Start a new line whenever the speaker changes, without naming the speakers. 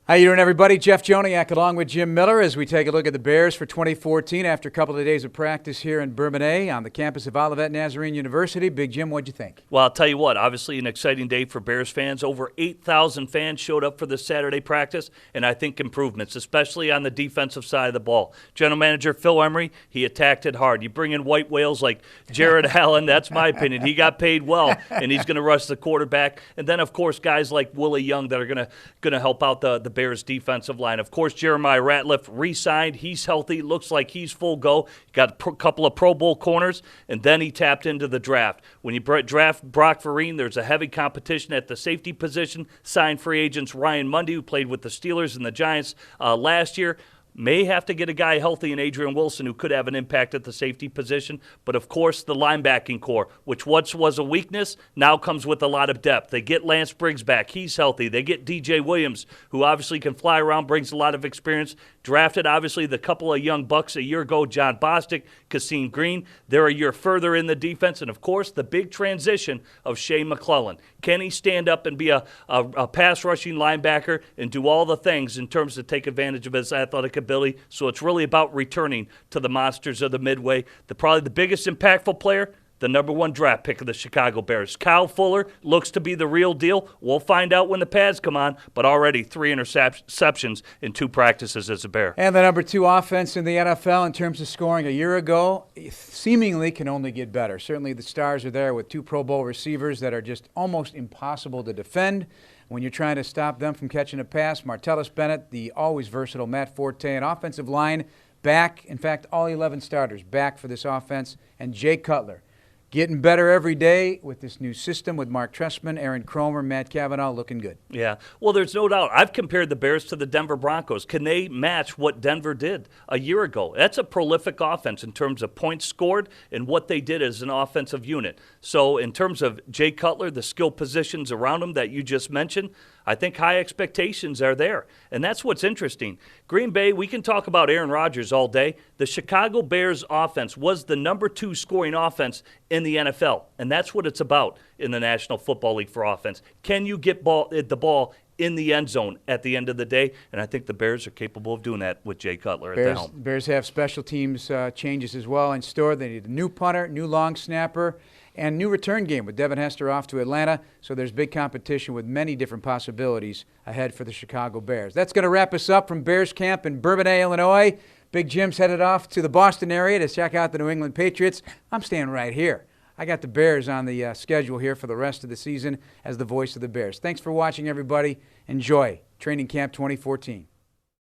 How you doing, everybody? Jeff Joniak along with Jim Miller as we take a look at the Bears for 2014 after a couple of days of practice here in Bourbonnais on the campus of Olivet Nazarene University. Big Jim, what'd you think?
Well, I'll tell you what, obviously an exciting day for Bears fans. Over 8,000 fans showed up for this Saturday practice, and I think improvements, especially on the defensive side of the ball. General Manager Phil Emery, he attacked it hard. You bring in white whales like Jared Allen, that's my opinion. He got paid well, and he's going to rush the quarterback. And then, of course, guys like Willie Young that are going to help out the Bears defensive line. Of course, Jeremiah Ratliff re-signed. He's healthy. Looks like he's full go. Got a couple of Pro Bowl corners, and then he tapped into the draft. When you draft Brock Vereen, there's a heavy competition at the safety position. Signed free agents Ryan Mundy, who played with the Steelers and the Giants last year. May have to get a guy healthy in Adrian Wilson who could have an impact at the safety position. But, of course, the linebacking core, which once was a weakness, now comes with a lot of depth. They get Lance Briggs back. He's healthy. They get DJ Williams, who obviously can fly around, brings a lot of experience. Drafted, obviously, the couple of young bucks a year ago, John Bostic, Kasim Green. They're a year further in the defense. And, of course, the big transition of Shea McClellan. Can he stand up and be a pass-rushing linebacker and do all the things in terms of take advantage of his athletic ability? So it's really about returning to the monsters of the Midway. Probably the biggest impactful player, the number one draft pick of the Chicago Bears. Kyle Fuller looks to be the real deal. We'll find out when the pads come on, but already 3 interceptions in 2 practices as a Bear.
And the number 2 offense in the NFL in terms of scoring a year ago seemingly can only get better. Certainly the stars are there with 2 Pro Bowl receivers that are just almost impossible to defend when you're trying to stop them from catching a pass. Martellus Bennett, the always versatile Matt Forte, an offensive line back. In fact, all 11 starters back for this offense. And Jay Cutler getting better every day with this new system with Mark Trestman, Aaron Cromer, Matt Cavanaugh looking good.
Yeah, well, there's no doubt. I've compared the Bears to the Denver Broncos. Can they match what Denver did a year ago? That's a prolific offense in terms of points scored and what they did as an offensive unit. So in terms of Jay Cutler, the skill positions around him that you just mentioned, I think high expectations are there. And that's what's interesting. Green Bay, we can talk about Aaron Rodgers all day. The Chicago Bears offense was the number 2 scoring offense in the NFL. And that's what it's about in the National Football League for offense. Can you get the ball in the end zone at the end of the day? And I think the Bears are capable of doing that with Jay Cutler at the helm.
Bears have special teams changes as well in store. They need a new punter, new long snapper, and new return game with Devin Hester off to Atlanta. So there's big competition with many different possibilities ahead for the Chicago Bears. That's going to wrap us up from Bears Camp in Bourbonnais, Illinois. Big Jim's headed off to the Boston area to check out the New England Patriots. I'm staying right here. I got the Bears on the schedule here for the rest of the season as the voice of the Bears. Thanks for watching, everybody. Enjoy Training Camp 2014.